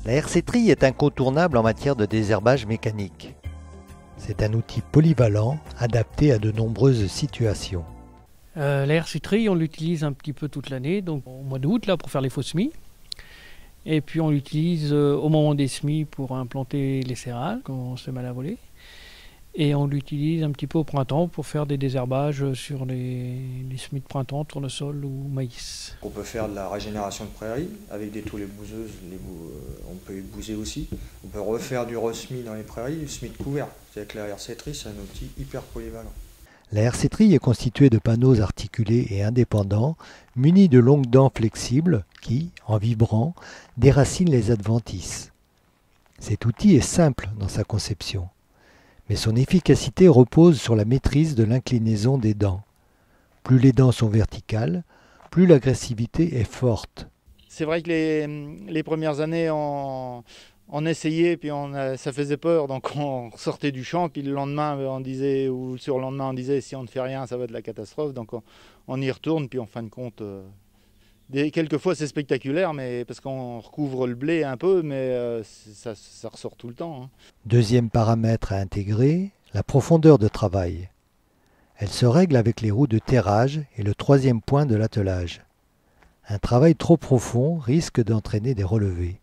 La RC-Trille est incontournable en matière de désherbage mécanique. C'est un outil polyvalent, adapté à de nombreuses situations. La RC-Trille, on l'utilise un petit peu toute l'année, donc au mois d'août là, pour faire les faux semis. Et puis on l'utilise au moment des semis pour implanter les serrages quand on se met à la volée. Et on l'utilise un petit peu au printemps pour faire des désherbages sur les semis de printemps, tournesol ou maïs. On peut faire de la régénération de prairies avec des toulées bouseuses, on peut y bouser aussi. On peut refaire du resemi dans les prairies, du semis de couvert. C'est-à-dire que la RC-Trille, c'est un outil hyper polyvalent. La RC-Trille est constituée de panneaux articulés et indépendants, munis de longues dents flexibles qui, en vibrant, déracinent les adventices. Cet outil est simple dans sa conception, mais son efficacité repose sur la maîtrise de l'inclinaison des dents. Plus les dents sont verticales, plus l'agressivité est forte. C'est vrai que les premières années, on essayait, puis ça faisait peur, donc on sortait du champ, puis le lendemain, on disait, ou le surlendemain, on disait, si on ne fait rien, ça va être la catastrophe, donc on y retourne, puis en fin de compte, quelquefois c'est spectaculaire, mais parce qu'on recouvre le blé un peu, mais ça ressort tout le temps. Hein. Deuxième paramètre à intégrer, la profondeur de travail. Elle se règle avec les roues de terrage et le troisième point de l'attelage. Un travail trop profond risque d'entraîner des relevés.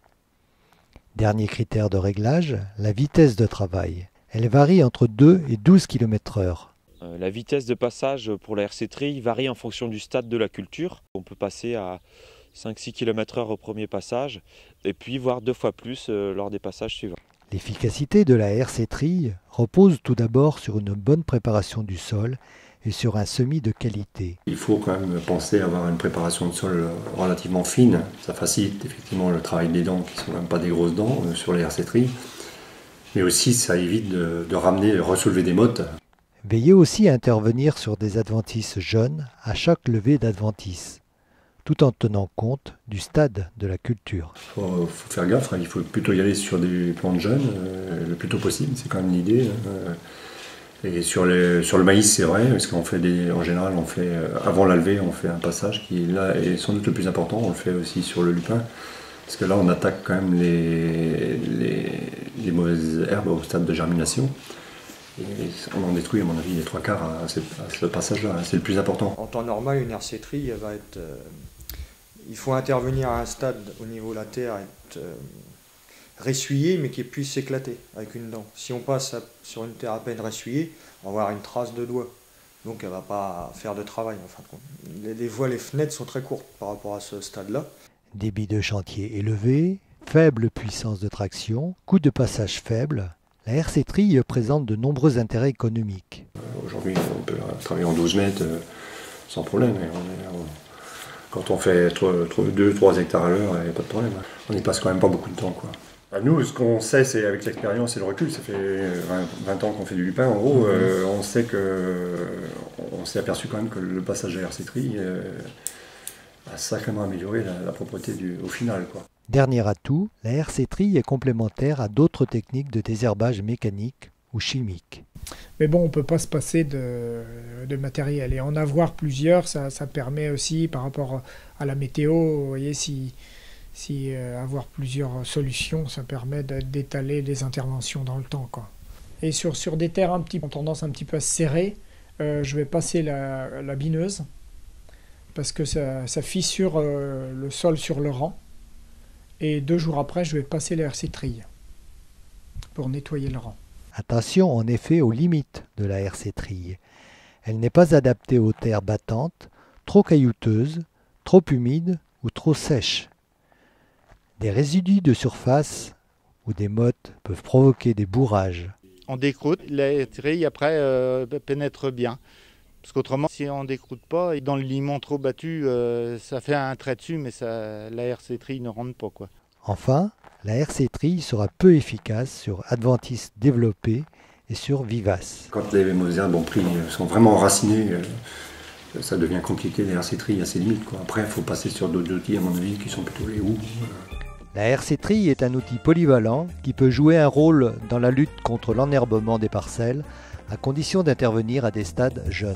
Dernier critère de réglage, la vitesse de travail. Elle varie entre 2 et 12 km/h. La vitesse de passage pour la RC-Trille varie en fonction du stade de la culture. On peut passer à 5-6 km/h au premier passage et puis voire 2 fois plus lors des passages suivants. L'efficacité de la RC-Trille repose tout d'abord sur une bonne préparation du sol et sur un semis de qualité. Il faut quand même penser à avoir une préparation de sol relativement fine. Ça facilite effectivement le travail des dents, qui ne sont même pas des grosses dents sur les RC-Trille. Mais aussi, ça évite de ramener, de ressoulever des mottes. Veillez aussi à intervenir sur des adventices jeunes à chaque levée d'adventice, tout en tenant compte du stade de la culture. Il faut faire gaffe, il faut plutôt y aller sur des plantes jeunes, le plus tôt possible, c'est quand même l'idée. Et sur le maïs, c'est vrai, parce qu'en fait en général, on fait avant la levée, on fait un passage qui là est sans doute le plus important. On le fait aussi sur le lupin, parce que là, on attaque quand même les mauvaises herbes au stade de germination. Et on en détruit, à mon avis, les 3/4 à ce passage-là. C'est le plus important. En temps normal, une RC-Trille, elle va être, il faut intervenir à un stade au niveau de la terre, être ressuyée, mais qui puisse s'éclater avec une dent. Si on passe sur une terre à peine ressuyée, on va avoir une trace de doigt. Donc elle ne va pas faire de travail en fin de compte. Les fenêtres sont très courtes par rapport à ce stade-là. Débit de chantier élevé, faible puissance de traction, coût de passage faible. La RC-Trille présente de nombreux intérêts économiques. Aujourd'hui, on peut travailler en 12 mètres sans problème. Quand on fait 2-3 hectares à l'heure, il n'y a pas de problème. On n'y passe quand même pas beaucoup de temps, quoi. Nous, ce qu'on sait, c'est avec l'expérience et le recul, ça fait 20 ans qu'on fait du lupin, en gros, on s'est aperçu quand même que le passage à la RC-Trille a sacrément amélioré la propreté au final, quoi. Dernier atout, la RC-Trille est complémentaire à d'autres techniques de désherbage mécanique ou chimique. Mais bon, on ne peut pas se passer de matériel. Et en avoir plusieurs, ça permet aussi, par rapport à la météo, vous voyez, si avoir plusieurs solutions, ça permet d'étaler les interventions dans le temps, quoi. Et sur des terres qui ont tendance un petit peu à se serrer, je vais passer la bineuse, parce que ça fissure le sol sur le rang. Et 2 jours après, je vais passer la RC-Trille pour nettoyer le rang. Attention en effet aux limites de la RC-Trille. Elle n'est pas adaptée aux terres battantes, trop caillouteuses, trop humides ou trop sèches. Des résidus de surface ou des mottes peuvent provoquer des bourrages. On décroute, la trille après pénètre bien. Parce qu'autrement, si on ne décroute pas, dans le limon trop battu, ça fait un trait dessus, mais la RC-Trille ne rentre pas, quoi. Enfin, la RC-Trille sera peu efficace sur adventices développés et sur vivaces. Quand les mauvaises herbes sont vraiment enracinées, ça devient compliqué, les RC-Trille à ses limites, quoi. Après, il faut passer sur d'autres outils, à mon avis, qui sont plutôt les houes. La RC-Trille est un outil polyvalent qui peut jouer un rôle dans la lutte contre l'enherbement des parcelles, à condition d'intervenir à des stades jeunes.